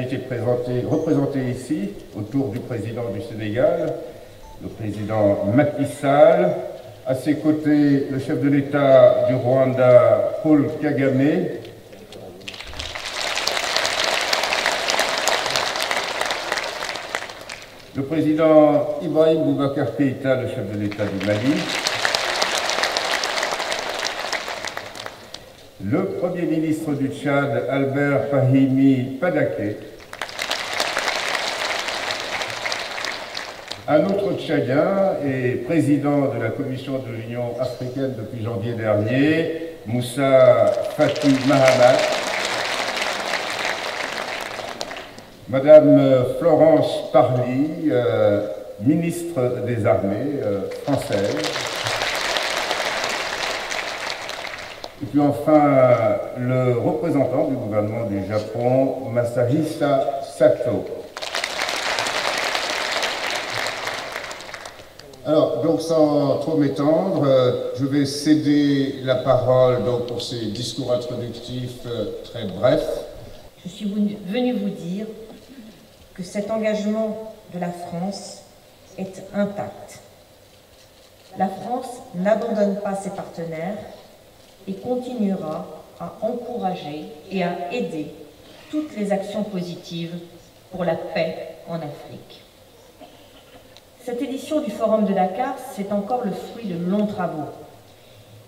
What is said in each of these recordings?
personnalités représentées ici, autour du président du Sénégal, le président Macky Sall, à ses côtés le chef de l'État du Rwanda, Paul Kagame, le président Ibrahim Boubacar Keïta, le chef de l'État du Mali, le Premier ministre du Tchad, Albert Fahimi Padaké, un autre Tchadien et président de la Commission de l'Union africaine depuis janvier dernier, Moussa Faki Mahamat, Madame Florence Parly, ministre des Armées française, et puis enfin le représentant du gouvernement du Japon, Masahisa Sato. Alors, donc sans trop m'étendre, je vais céder la parole donc, pour ces discours introductifs très brefs. Je suis venue vous dire que cet engagement de la France est intact. La France n'abandonne pas ses partenaires et continuera à encourager et à aider toutes les actions positives pour la paix en Afrique. Cette édition du Forum de Dakar, c'est encore le fruit de longs travaux.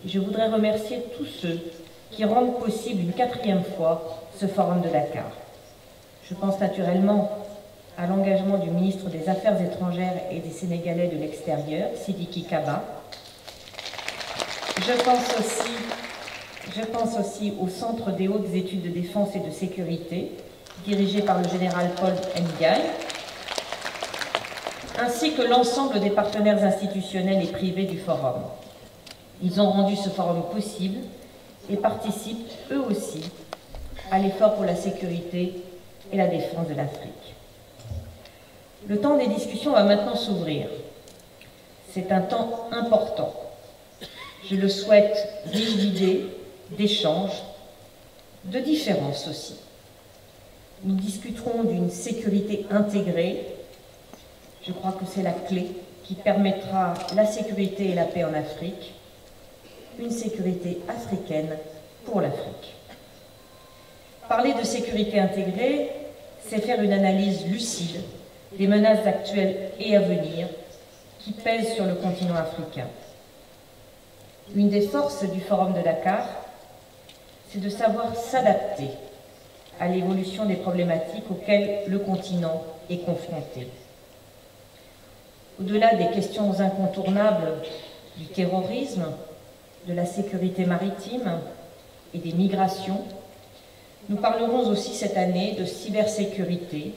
Et je voudrais remercier tous ceux qui rendent possible une 4e fois ce Forum de Dakar. Je pense naturellement à l'engagement du ministre des Affaires étrangères et des Sénégalais de l'extérieur, Sidiki Kaba. Je pense aussi au Centre des hautes études de défense et de sécurité, dirigé par le général Paul Ndiaye, ainsi que l'ensemble des partenaires institutionnels et privés du Forum. Ils ont rendu ce Forum possible et participent, eux aussi, à l'effort pour la sécurité et la défense de l'Afrique. Le temps des discussions va maintenant s'ouvrir. C'est un temps important. Je le souhaite riche d'idées, d'échanges, de différences aussi. Nous discuterons d'une sécurité intégrée. Je crois que c'est la clé qui permettra la sécurité et la paix en Afrique, une sécurité africaine pour l'Afrique. Parler de sécurité intégrée, c'est faire une analyse lucide des menaces actuelles et à venir qui pèsent sur le continent africain. Une des forces du Forum de Dakar, c'est de savoir s'adapter à l'évolution des problématiques auxquelles le continent est confronté. Au-delà des questions incontournables du terrorisme, de la sécurité maritime et des migrations, nous parlerons aussi cette année de cybersécurité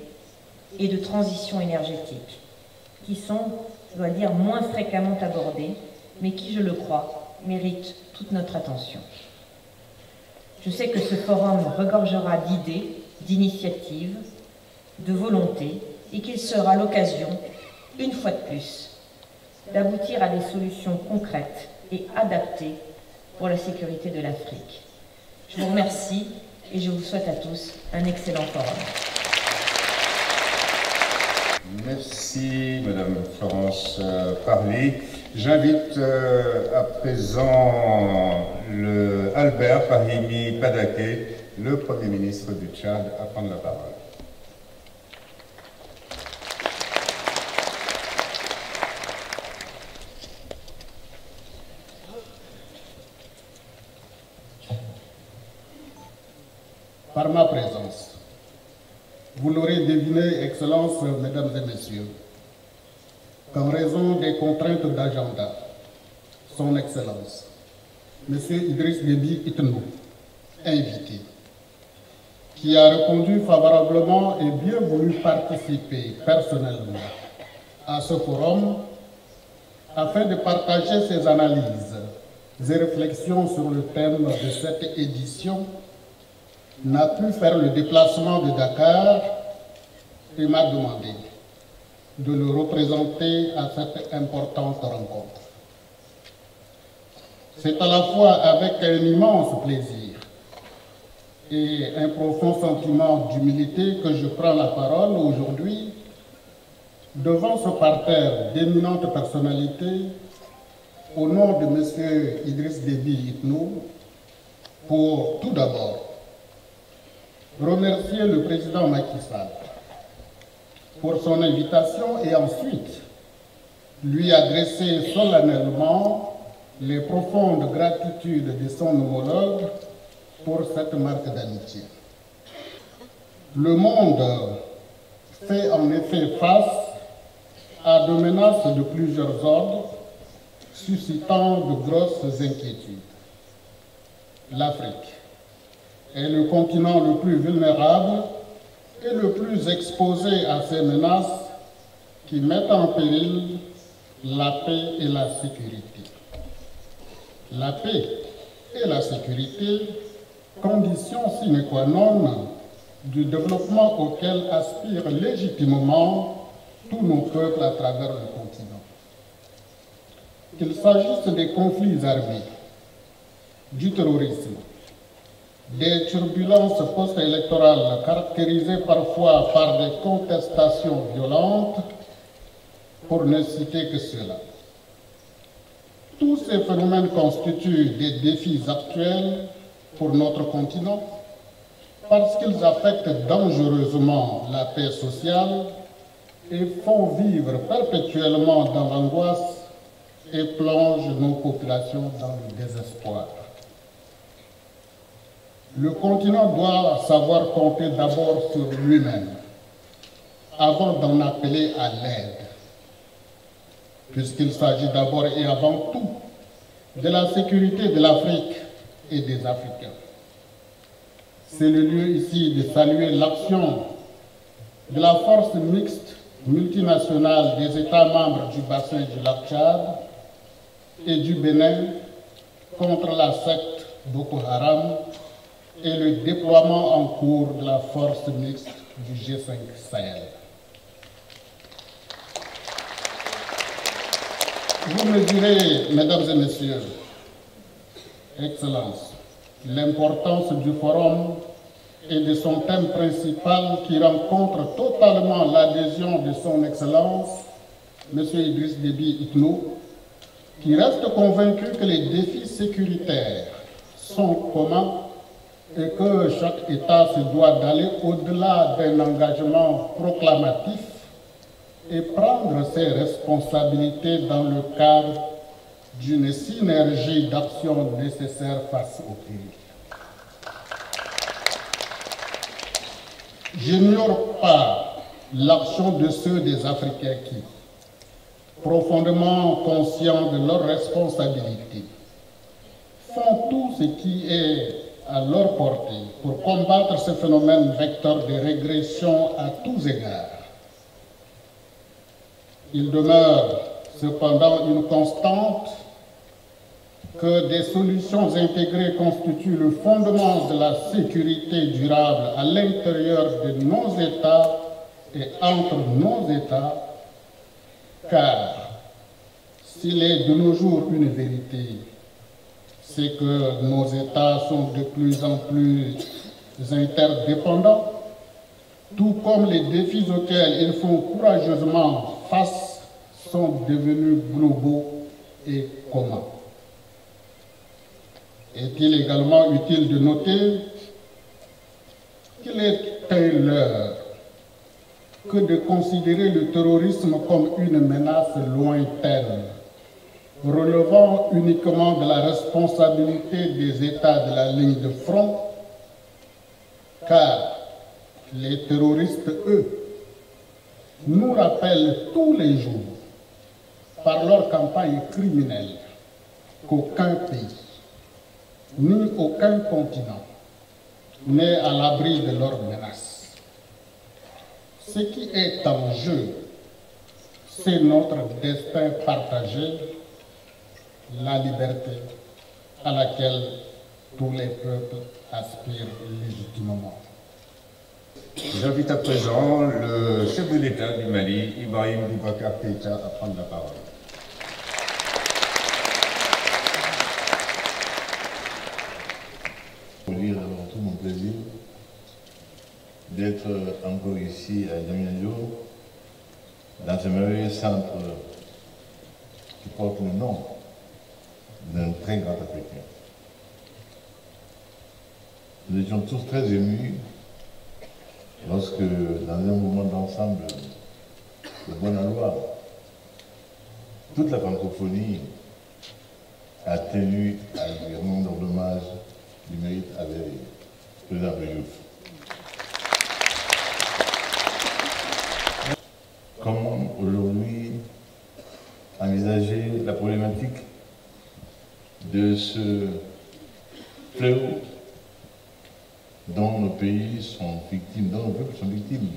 et de transition énergétique, qui sont, je dois dire, moins fréquemment abordées, mais qui, je le crois, méritent toute notre attention. Je sais que ce forum regorgera d'idées, d'initiatives, de volontés, et qu'il sera l'occasion, une fois de plus, d'aboutir à des solutions concrètes et adaptées pour la sécurité de l'Afrique. Je vous remercie et je vous souhaite à tous un excellent forum. Merci Madame Florence Parly. J'invite à présent Albert Fahimi Padaké, le Premier ministre du Tchad, à prendre la parole. Par ma présence, vous l'aurez deviné, Excellences, Mesdames et Messieurs, qu'en raison des contraintes d'agenda, Son Excellence, M. Idriss Déby Itno, invité, qui a répondu favorablement et bien voulu participer personnellement à ce forum afin de partager ses analyses et réflexions sur le thème de cette édition, n'a pu faire le déplacement de Dakar et m'a demandé de le représenter à cette importante rencontre. C'est à la fois avec un immense plaisir et un profond sentiment d'humilité que je prends la parole aujourd'hui devant ce parterre d'éminentes personnalités au nom de M. Idriss Déby Itno pour tout d'abord remercier le président Macky Sall pour son invitation et ensuite lui adresser solennellement les profondes gratitudes de son homologue pour cette marque d'amitié. Le monde fait en effet face à de menaces de plusieurs ordres, suscitant de grosses inquiétudes. L'Afrique est le continent le plus vulnérable et le plus exposé à ces menaces qui mettent en péril la paix et la sécurité. La paix et la sécurité, condition sine qua non du développement auquel aspirent légitimement tous nos peuples à travers le continent. Qu'il s'agisse des conflits armés, du terrorisme, des turbulences post-électorales caractérisées parfois par des contestations violentes, pour ne citer que cela. Tous ces phénomènes constituent des défis actuels pour notre continent parce qu'ils affectent dangereusement la paix sociale et font vivre perpétuellement dans l'angoisse et plongent nos populations dans le désespoir. Le continent doit savoir compter d'abord sur lui-même avant d'en appeler à l'aide, puisqu'il s'agit d'abord et avant tout de la sécurité de l'Afrique et des Africains. C'est le lieu ici de saluer l'action de la force mixte multinationale des États membres du bassin du lac Tchad et du Bénin contre la secte Boko Haram et le déploiement en cours de la force mixte du G5 Sahel. Vous mesurez, mesdames et messieurs, Excellences, l'importance du forum et de son thème principal qui rencontre totalement l'adhésion de son Excellence, M. Idriss Déby Itno, qui reste convaincu que les défis sécuritaires sont communs et que chaque État se doit d'aller au-delà d'un engagement proclamatif et prendre ses responsabilités dans le cadre d'une synergie d'action nécessaire face au péril. J'ignore pas l'action de ceux des Africains qui, profondément conscients de leurs responsabilités, font tout ce qui est à leur portée pour combattre ce phénomène vecteur de régression à tous égards. Il demeure cependant une constante que des solutions intégrées constituent le fondement de la sécurité durable à l'intérieur de nos États et entre nos États, car s'il est de nos jours une vérité, c'est que nos États sont de plus en plus interdépendants, tout comme les défis auxquels ils font courageusement face sont devenus globaux et communs. Est-il également utile de noter qu'il est l'heure que de considérer le terrorisme comme une menace lointaine, relevant uniquement de la responsabilité des États de la ligne de front, car les terroristes, eux, nous rappellent tous les jours, par leur campagne criminelle, qu'aucun pays, ni aucun continent n'est à l'abri de leurs menaces. Ce qui est en jeu, c'est notre destin partagé, la liberté à laquelle tous les peuples aspirent légitimement. J'invite à présent le chef de l'État du Mali, Ibrahim Boubacar Keïta, à prendre la parole. me dire avant tout mon plaisir d'être encore ici à Diamniadio, dans ce merveilleux centre qui porte le nom d'un très grand Africain. Nous étions tous très émus lorsque, dans un mouvement d'ensemble de bonne loi, toute la francophonie a tenu à lui rendre l'hommage du mérite avec le président Diouf. Comment aujourd'hui envisager la problématique de ce fléau dont nos pays sont victimes, dont nos peuples sont victimes?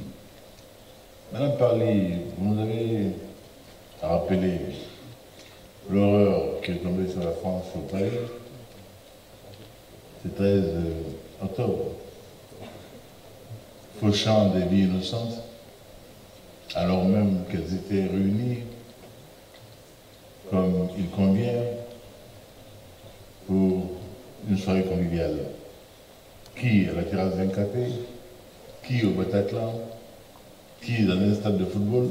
Madame Parly, vous nous avez rappelé l'horreur qui est tombée sur la France au Paris, ce 13 octobre, fauchant des vies innocentes, alors même qu'elles étaient réunies comme il convient pour une soirée conviviale. Qui à la terrasse d'un café, qui au Bataclan, qui dans un stade de football,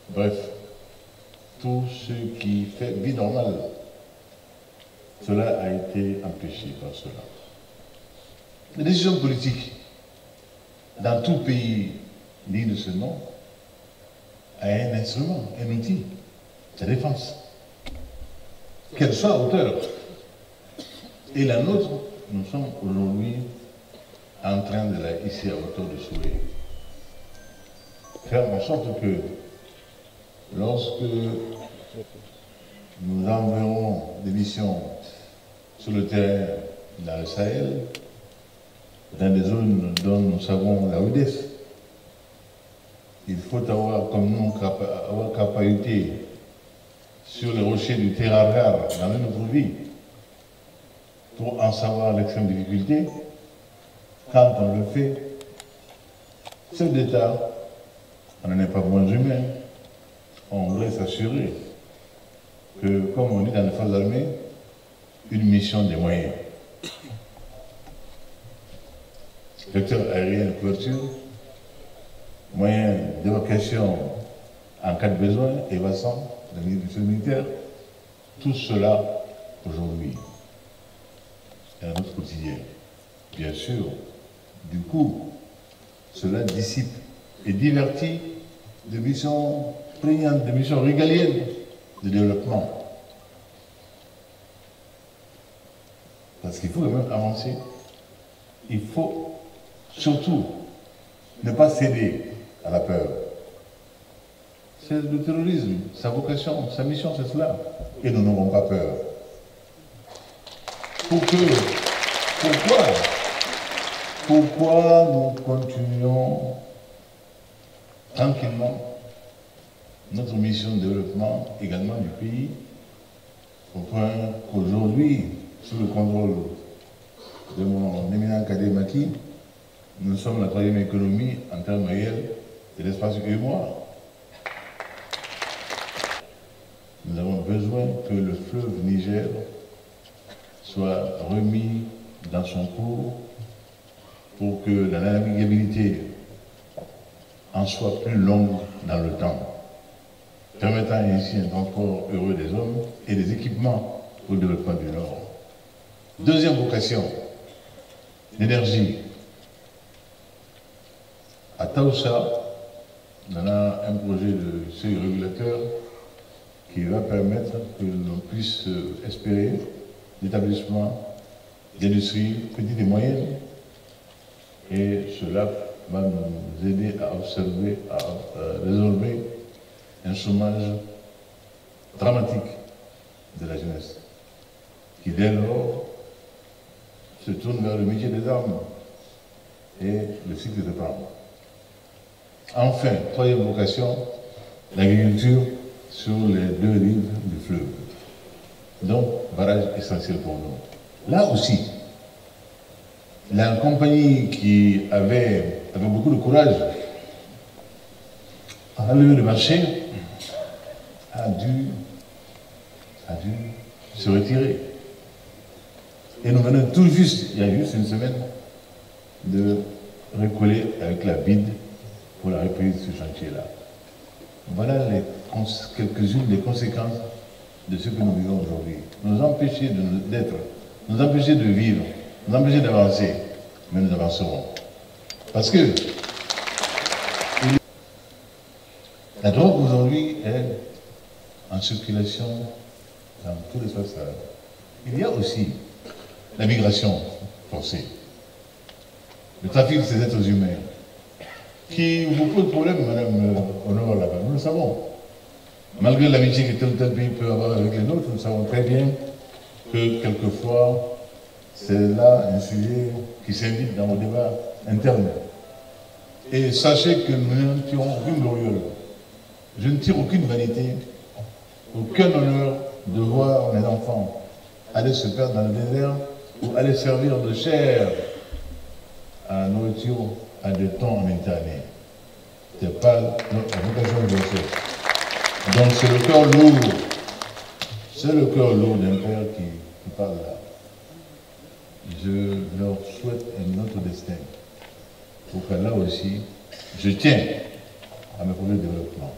bref, tout ce qui fait vie normale. Cela a été empêché par cela. Les décisions politiques dans tout pays digne de ce nom a un instrument, un outil, la défense. Qu'elle soit à hauteur. Et la nôtre, nous sommes aujourd'hui en train de la hisser à hauteur de souhait. Faire en sorte que lorsque nous enverrons des missions sur le terrain dans le Sahel, dans des zones dont nous savons la rudesse, il faut avoir comme nous avoir capacité sur les rochers du Terragar dans notre vie pour en savoir l'extrême difficulté. Quand on le fait, chef d'État, on n'en est pas moins humain, on voudrait s'assurer que, comme on dit dans les forces armées, une mission des moyens. Vecteur aérien de couverture, moyens d'évacuation en cas de besoin, évasion, de l'industrie militaire, tout cela aujourd'hui est dans notre quotidien. Bien sûr, du coup, cela dissipe et divertit de missions prégnantes, de missions régaliennes de développement. Parce qu'il faut quand même avancer. Il faut surtout ne pas céder à la peur. C'est le terrorisme, sa vocation, sa mission, c'est cela. Et nous n'aurons pas peur. Pourquoi nous continuons tranquillement notre mission de développement également du pays, au point qu'aujourd'hui, sous le contrôle de mon éminent cadet Maki, nous sommes la troisième économie en termes réels de l'espace UEMOA. Nous avons besoin que le fleuve Niger soit remis dans son cours pour que la navigabilité en soit plus longue dans le temps, permettant ainsi un transport heureux des hommes et des équipements pour le développement du Nord. Deuxième vocation, l'énergie. À Taoussa, on a un projet de seuil régulateur qui va permettre que l'on puisse espérer l'établissement d'industries petites et moyennes, et cela va nous aider à observer, à résolver un chômage dramatique de la jeunesse, qui dès lors se tourne vers le métier des armes et le cycle de parents. Enfin, troisième vocation, l'agriculture sur les deux rives du fleuve. Donc, barrage essentiel pour nous. Là aussi, la compagnie qui avait beaucoup de courage à lever le marché a dû se retirer. Et nous venons tout juste, il y a juste une semaine, de recoller avec la BID pour la reprise de ce chantier-là. Voilà quelques-unes des conséquences de ce que nous vivons aujourd'hui. Nous empêcher d'être, nous empêcher de vivre, nous empêcher d'avancer, mais nous avancerons. Parce que la drogue aujourd'hui est en circulation dans tous les espaces. Il y a aussi la migration forcée, le trafic de ces êtres humains, qui vous pose problème, Madame Honor, là-bas, nous le savons. Malgré l'amitié que tel ou tel pays peut avoir avec les nôtres, nous savons très bien que quelquefois, c'est là un sujet qui s'invite dans vos débats internes. Et sachez que nous n'en tirons aucune gloriole. Je ne tire aucune vanité, aucun honneur de voir mes enfants aller se perdre dans le désert ou aller servir de chair à la nourriture à des temps en Méditerranée. Ce n'est pas notre vocation de faire. Donc c'est le cœur lourd. C'est le cœur lourd d'un père qui parle là. Je leur souhaite un autre destin. Pour que là aussi, je tiens à mes projets de développement.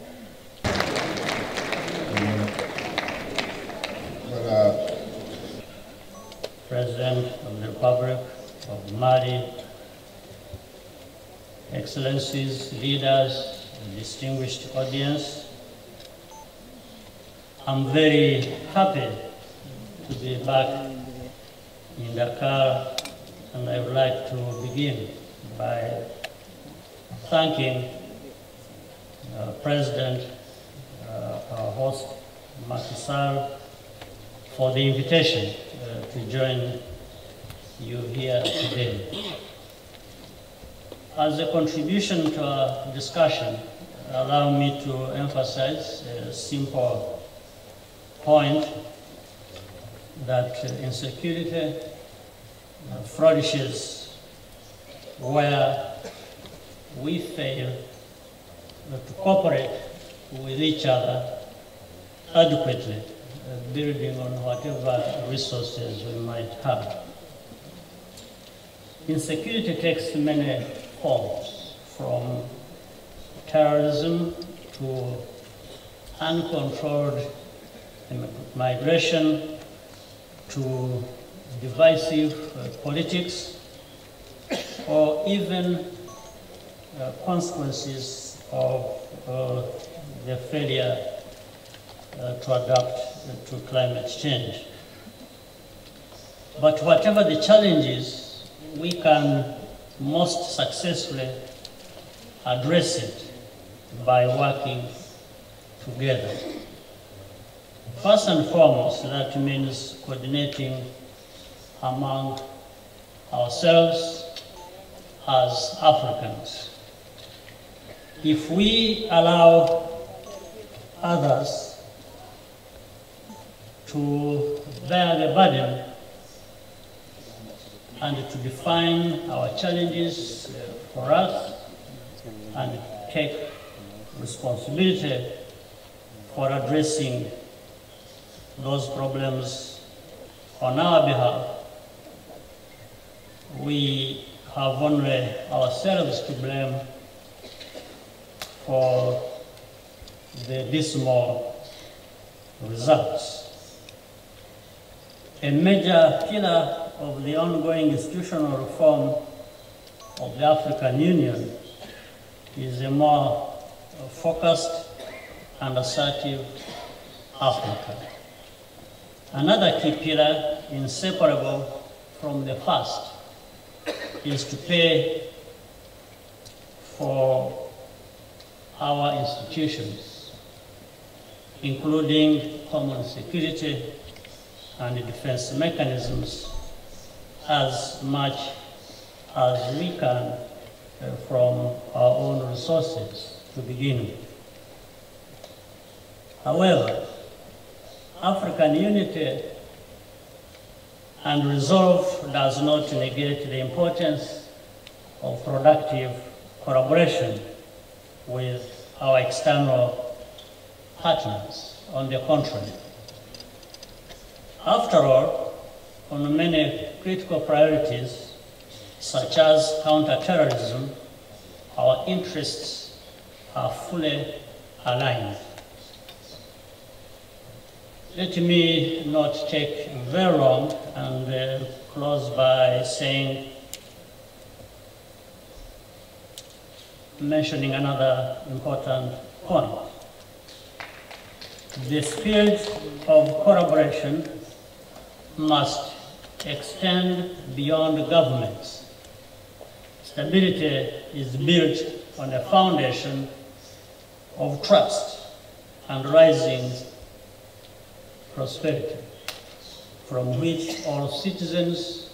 Voilà. President of the Republic of Mali, Excellencies, leaders, distinguished audience, I'm very happy to be back in Dakar, and I would like to begin by thanking President, our host, Macky Sall, for the invitation to join you here today. As a contribution to our discussion, allow me to emphasize a simple point that insecurity flourishes where we fail to cooperate with each other adequately, building on whatever resources we might have. Insecurity takes many forms, from terrorism to uncontrolled migration to divisive politics, or even consequences of the failure to adapt to climate change. But whatever the challenges, we can most successfully address it by working together. First and foremost, that means coordinating among ourselves as Africans. If we allow others to bear the burden and to define our challenges for us and take responsibility for addressing those problems on our behalf, we have only ourselves to blame for the dismal results. A major pillar of the ongoing institutional reform of the African Union is a more focused and assertive Africa. Another key pillar, inseparable from the first, is to pay for our institutions, including common security and defense mechanisms, as much as we can from our own resources to begin with. However, African unity and resolve does not negate the importance of productive collaboration with our external partners. On the contrary, after all, on many critical priorities, such as counterterrorism, our interests are fully aligned. Let me not take very long and close by mentioning another important point. The spirit of collaboration must extend beyond governments. Stability is built on a foundation of trust and rising prosperity, from which all citizens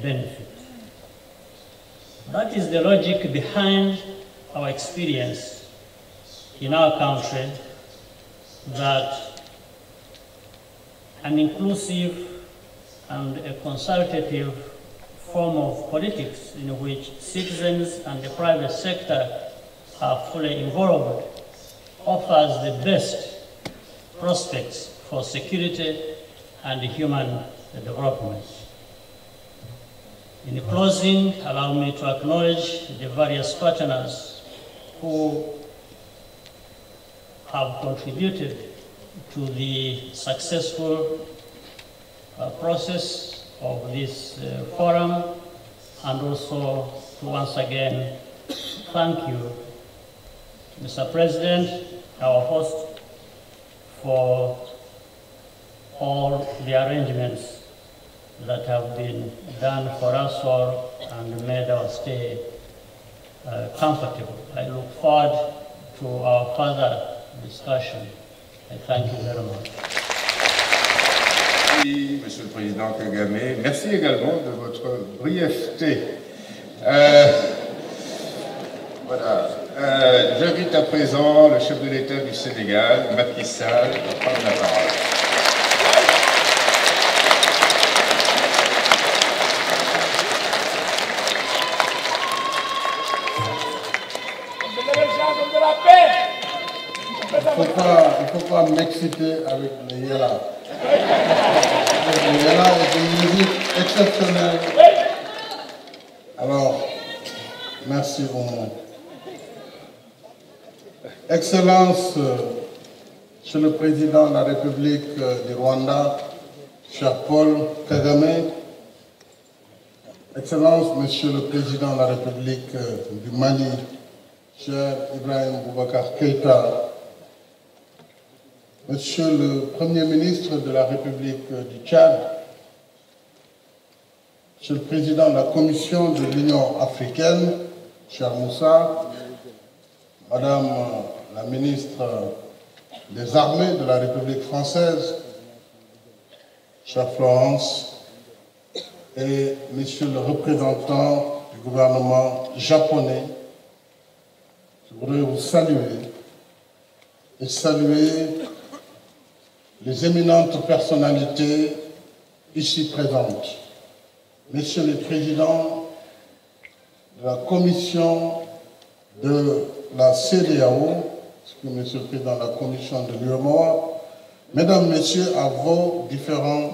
benefit. That is the logic behind our experience in our country, that an inclusive and a consultative form of politics in which citizens and the private sector are fully involved offers the best prospects for security and human development. In closing, allow me to acknowledge the various partners who have contributed to the successful process of this forum, and also to once again thank you, Mr. President, our host, for all the arrangements that have been done for us all and made our stay comfortable. I look forward to our further discussion. I thank you very much. Merci, Monsieur le Président Kagame. Merci également de votre brièveté. Voilà. J'invite à présent le chef de l'État du Sénégal, Macky Sall, à prendre la parole. Il ne faut pas m'exciter avec le Yala. Le Yala est une musique exceptionnelle. Alors, merci beaucoup. Excellence, Monsieur le Président de la République du Rwanda, cher Paul Kagame, Excellence, Monsieur le Président de la République du Mali, cher Ibrahim Boubacar Keïta, Monsieur le Premier ministre de la République du Tchad, Monsieur le Président de la Commission de l'Union africaine, cher Moussa, Madame la ministre des Armées de la République française, chère Florence, et Monsieur le représentant du gouvernement japonais, je voudrais vous saluer et saluer les éminentes personnalités ici présentes. Messieurs les présidents de la commission de la CEDEAO, Monsieur le Président de la commission de l'UEMOA, Mesdames, Messieurs, en vos différents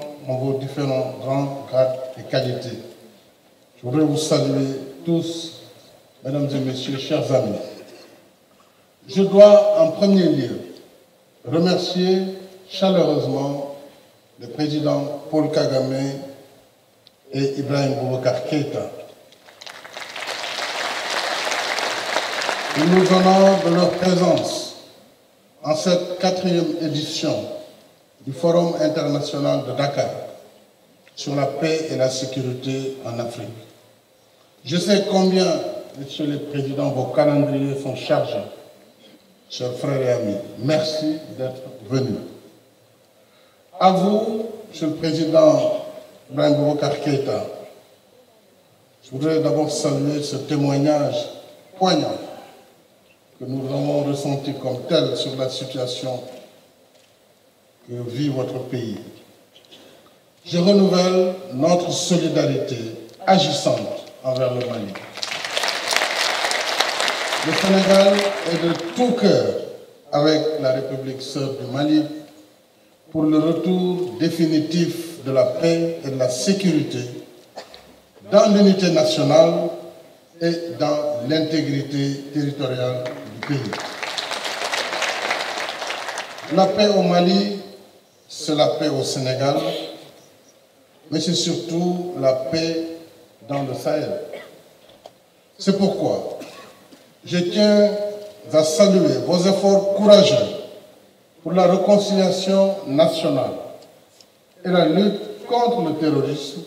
rangs, grades et qualités. Je voudrais vous saluer tous, Mesdames et Messieurs, chers amis. Je dois en premier lieu remercier chaleureusement le président Paul Kagame et Ibrahim Boubacar Keïta. Ils nous honorent de leur présence en cette 4e édition du Forum international de Dakar sur la paix et la sécurité en Afrique. Je sais combien, Monsieur le Président, vos calendriers sont chargés. Chers frères et amis, merci d'être venus. À vous, Monsieur le Président Ibrahim Boubacar Keïta, je voudrais d'abord saluer ce témoignage poignant que nous avons ressenti comme tel sur la situation que vit votre pays. Je renouvelle notre solidarité agissante envers le Mali. Le Sénégal est de tout cœur avec la République sœur du Mali pour le retour définitif de la paix et de la sécurité dans l'unité nationale et dans l'intégrité territoriale du pays. La paix au Mali, c'est la paix au Sénégal, mais c'est surtout la paix dans le Sahel. C'est pourquoi je tiens à saluer vos efforts courageux pour la réconciliation nationale et la lutte contre le terrorisme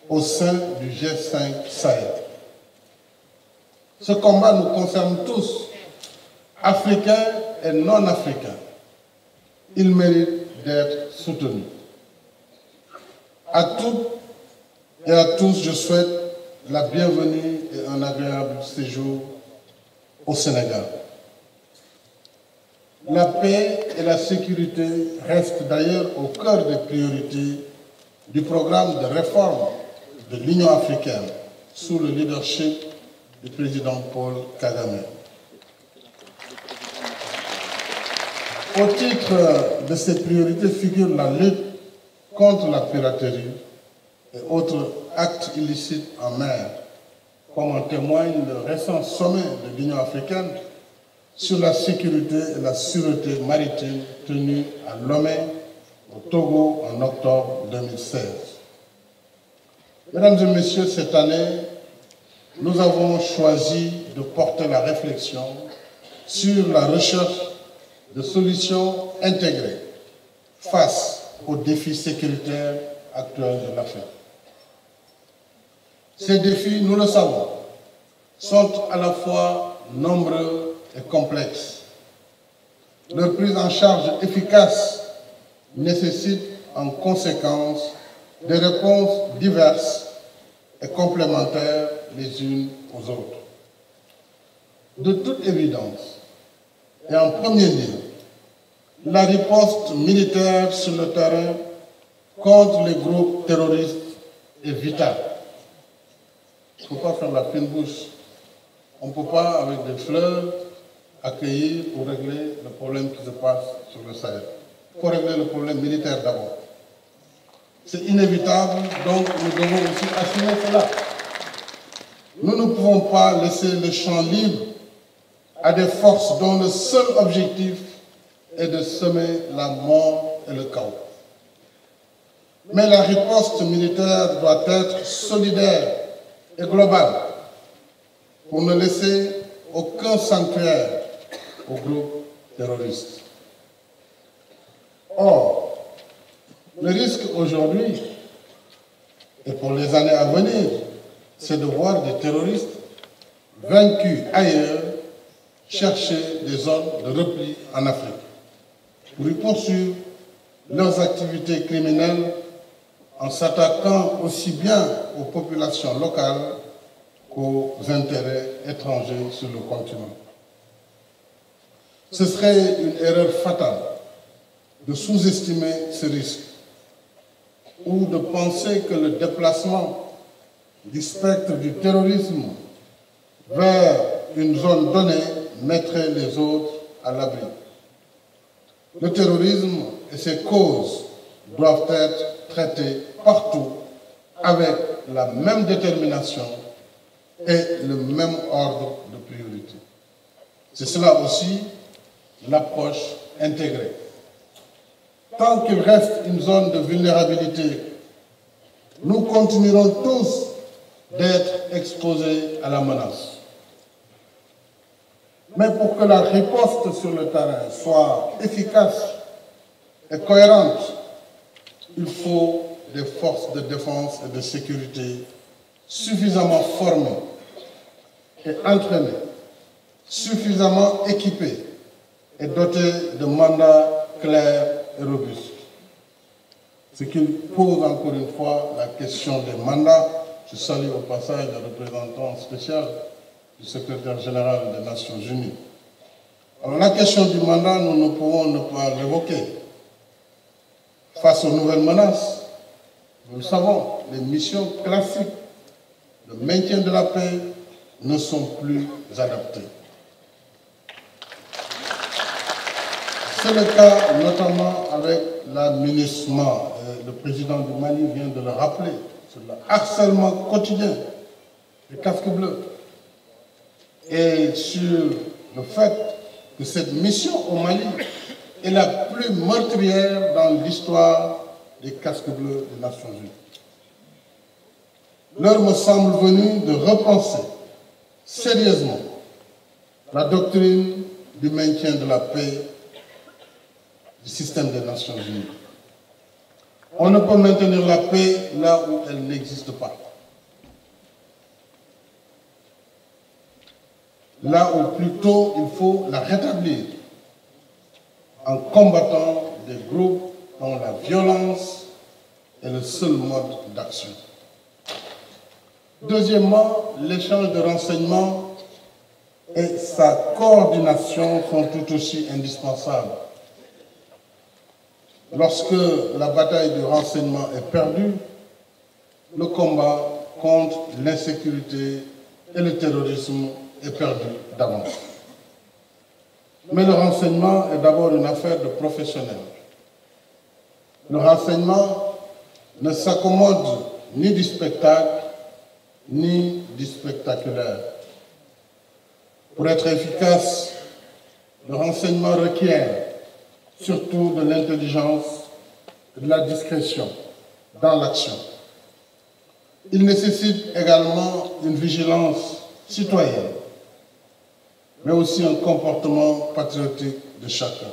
au sein du G5 Sahel. Ce combat nous concerne tous, Africains et non-Africains. Il mérite d'être soutenu. À toutes et à tous, je souhaite la bienvenue et un agréable séjour au Sénégal. La paix et la sécurité restent d'ailleurs au cœur des priorités du programme de réforme de l'Union africaine sous le leadership du président Paul Kagame. Au titre de ces priorités figure la lutte contre la piraterie et autres actes illicites en mer, comme en témoigne le récent sommet de l'Union africaine sur la sécurité et la sûreté maritime tenu à Lomé, au Togo, en octobre 2016. Mesdames et messieurs, cette année, nous avons choisi de porter la réflexion sur la recherche de solutions intégrées face aux défis sécuritaires actuels de l'Afrique. Ces défis, nous le savons, sont à la fois nombreux et complexes. Leur prise en charge efficace nécessite en conséquence des réponses diverses et complémentaires les unes aux autres. De toute évidence, et en premier lieu, la riposte militaire sur le terrain contre les groupes terroristes est vitale. Il ne faut pas faire la fine bouche. On ne peut pas, avec des fleurs, accueillir ou régler le problème qui se passe sur le Sahel. Il faut régler le problème militaire d'abord. C'est inévitable, donc nous devons aussi assumer cela. Nous ne pouvons pas laisser le champ libre à des forces dont le seul objectif est de semer la mort et le chaos. Mais la riposte militaire doit être solidaire et globale pour ne laisser aucun sanctuaire aux groupes terroristes. Or, le risque aujourd'hui, et pour les années à venir, c'est de voir des terroristes vaincus ailleurs chercher des zones de repli en Afrique pour y poursuivre leurs activités criminelles en s'attaquant aussi bien aux populations locales qu'aux intérêts étrangers sur le continent. Ce serait une erreur fatale de sous-estimer ce risque ou de penser que le déplacement du spectre du terrorisme vers une zone donnée mettrait les autres à l'abri. Le terrorisme et ses causes doivent être traités partout avec la même détermination et le même ordre de priorité. C'est cela aussi l'approche intégrée. Tant qu'il reste une zone de vulnérabilité, nous continuerons tous d'être exposés à la menace. Mais pour que la riposte sur le terrain soit efficace et cohérente, il faut des forces de défense et de sécurité suffisamment formées et entraînées, suffisamment équipées et dotées de mandats clairs et robustes. Ce qui pose encore une fois la question des mandats. Je salue au passage le représentant spécial du secrétaire général des Nations Unies. Alors la question du mandat, nous ne pouvons ne pas l'évoquer. Face aux nouvelles menaces, nous le savons, les missions classiques de maintien de la paix ne sont plus adaptées. C'est le cas notamment avec la MINUSMA. Le président du Mali vient de le rappeler, sur le harcèlement quotidien des casques bleus. Et sur le fait que cette mission au Mali est la plus meurtrière dans l'histoire des casques bleus des Nations Unies. L'heure me semble venue de repenser sérieusement la doctrine du maintien de la paix du système des Nations Unies. On ne peut maintenir la paix là où elle n'existe pas. Là où plutôt il faut la rétablir en combattant des groupes dont la violence est le seul mode d'action. Deuxièmement, l'échange de renseignements et sa coordination sont tout aussi indispensables. Lorsque la bataille du renseignement est perdue, le combat contre l'insécurité et le terrorisme est perdu d'avance. Mais le renseignement est d'abord une affaire de professionnels. Le renseignement ne s'accommode ni du spectacle, ni du spectaculaire. Pour être efficace, le renseignement requiert surtout de l'intelligence et de la discrétion dans l'action. Il nécessite également une vigilance citoyenne, mais aussi un comportement patriotique de chacun.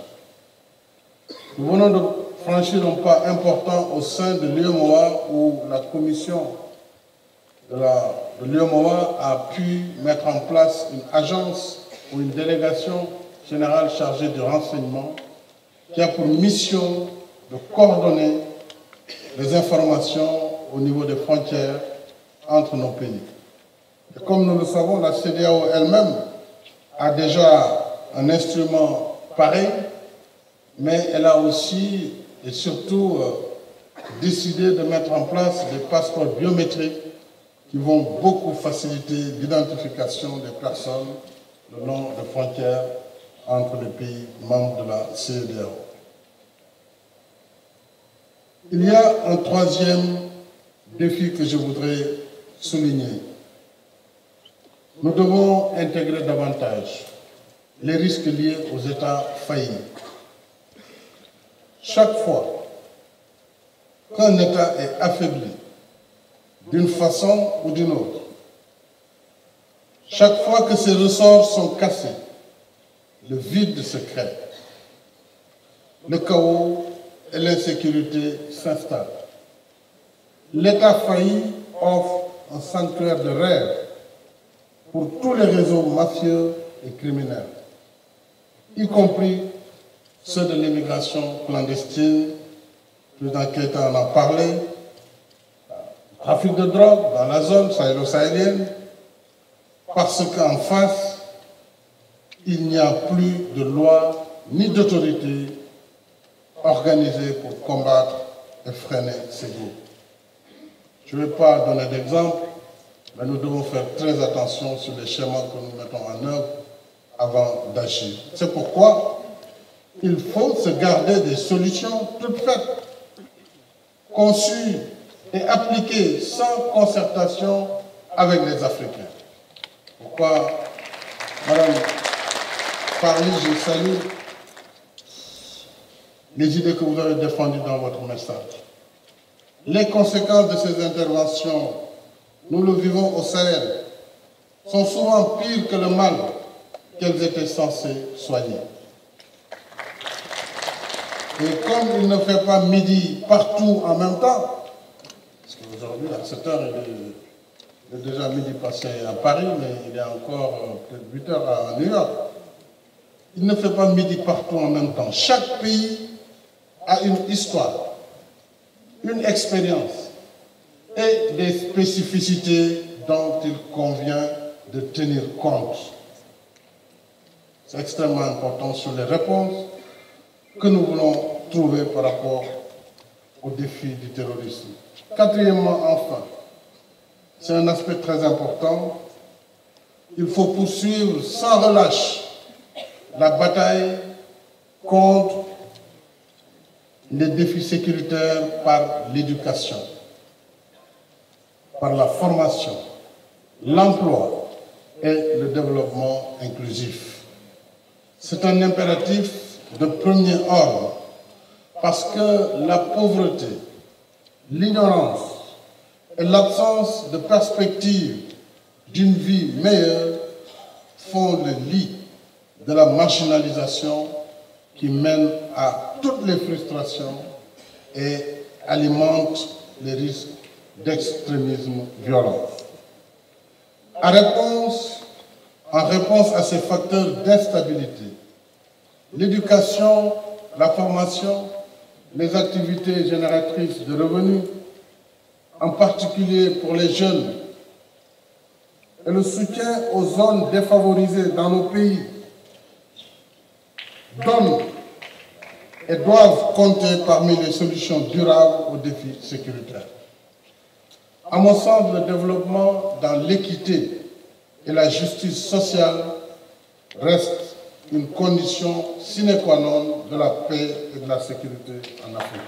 Nous venons de franchir un pas important au sein de l'UEMOA où la commission de l'UEMOA a pu mettre en place une agence ou une délégation générale chargée du renseignement qui a pour mission de coordonner les informations au niveau des frontières entre nos pays. Et comme nous le savons, la CEDEAO elle-même a déjà un instrument pareil, mais elle a aussi et surtout décidé de mettre en place des passeports biométriques qui vont beaucoup faciliter l'identification des personnes le long des frontières entre les pays membres de la CEDEAO. Il y a un troisième défi que je voudrais souligner. Nous devons intégrer davantage les risques liés aux États faillis. Chaque fois qu'un État est affaibli d'une façon ou d'une autre, chaque fois que ses ressorts sont cassés, le vide se crée. Le chaos et l'insécurité s'installent. L'État failli offre un sanctuaire de rêve pour tous les réseaux mafieux et criminels, y compris ceux de l'immigration clandestine. Le président Keïta en a parlé. Trafic de drogue dans la zone sahélo-sahélienne, parce qu'en face, il n'y a plus de loi ni d'autorité organisée pour combattre et freiner ces groupes. Je ne vais pas donner d'exemple, mais nous devons faire très attention sur les schémas que nous mettons en œuvre avant d'agir. C'est pourquoi il faut se garder des solutions toutes faites, conçues et appliquées sans concertation avec les Africains. Pourquoi, Madame Parly, je salue les idées que vous avez défendues dans votre message. Les conséquences de ces interventions, nous le vivons au Sahel, sont souvent pires que le mal qu'elles étaient censées soigner. Et comme il ne fait pas midi partout en même temps, parce qu'aujourd'hui, à 7 heures, il est déjà midi passé à Paris, mais il est encore peut-être 8 heures à New York. Il ne fait pas midi partout en même temps. Chaque pays a une histoire, une expérience et des spécificités dont il convient de tenir compte. C'est extrêmement important sur les réponses que nous voulons trouver par rapport au défi du terrorisme. Quatrièmement, enfin, c'est un aspect très important, il faut poursuivre sans relâche la bataille contre les défis sécuritaires par l'éducation, par la formation, l'emploi et le développement inclusif. C'est un impératif de premier ordre parce que la pauvreté, l'ignorance et l'absence de perspective d'une vie meilleure font le lit de la marginalisation qui mène à toutes les frustrations et alimente les risques d'extrémisme violent. En réponse à ces facteurs d'instabilité, l'éducation, la formation, les activités génératrices de revenus, en particulier pour les jeunes, et le soutien aux zones défavorisées dans nos pays, donnent et doivent compter parmi les solutions durables aux défis sécuritaires. À mon sens, le développement dans l'équité et la justice sociale reste une condition sine qua non de la paix et de la sécurité en Afrique.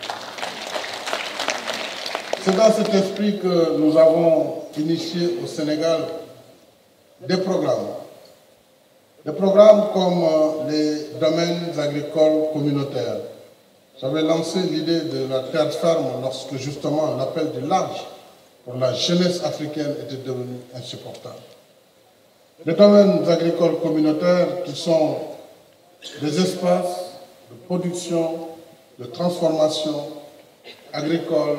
C'est dans cet esprit que nous avons initié au Sénégal des programmes comme les domaines agricoles communautaires. J'avais lancé l'idée de la terre ferme lorsque justement l'appel du large pour la jeunesse africaine était devenu insupportable. Les domaines agricoles communautaires qui sont des espaces de production, de transformation agricole,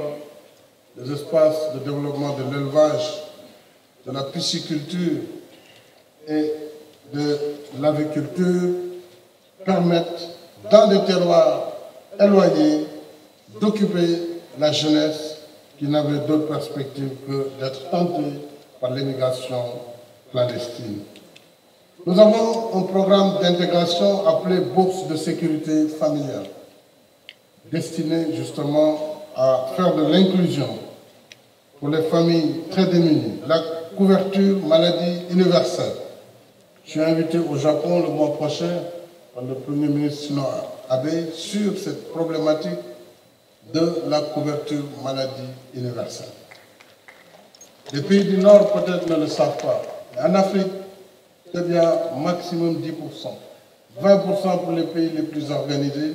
des espaces de développement de l'élevage, de la pisciculture et de l'agriculture permettent, dans des terroirs éloignés, d'occuper la jeunesse qui n'avait d'autre perspective que d'être tentée par l'immigration clandestine. Nous avons un programme d'intégration appelé Bourse de sécurité familiale, destiné justement à faire de l'inclusion pour les familles très démunies, la couverture maladie universelle. Je suis invité au Japon le mois prochain par le Premier ministre Shinzo Abe sur cette problématique de la couverture maladie universelle. Les pays du Nord peut-être ne le savent pas. En Afrique, c'est bien maximum 10%. 20% pour les pays les plus organisés,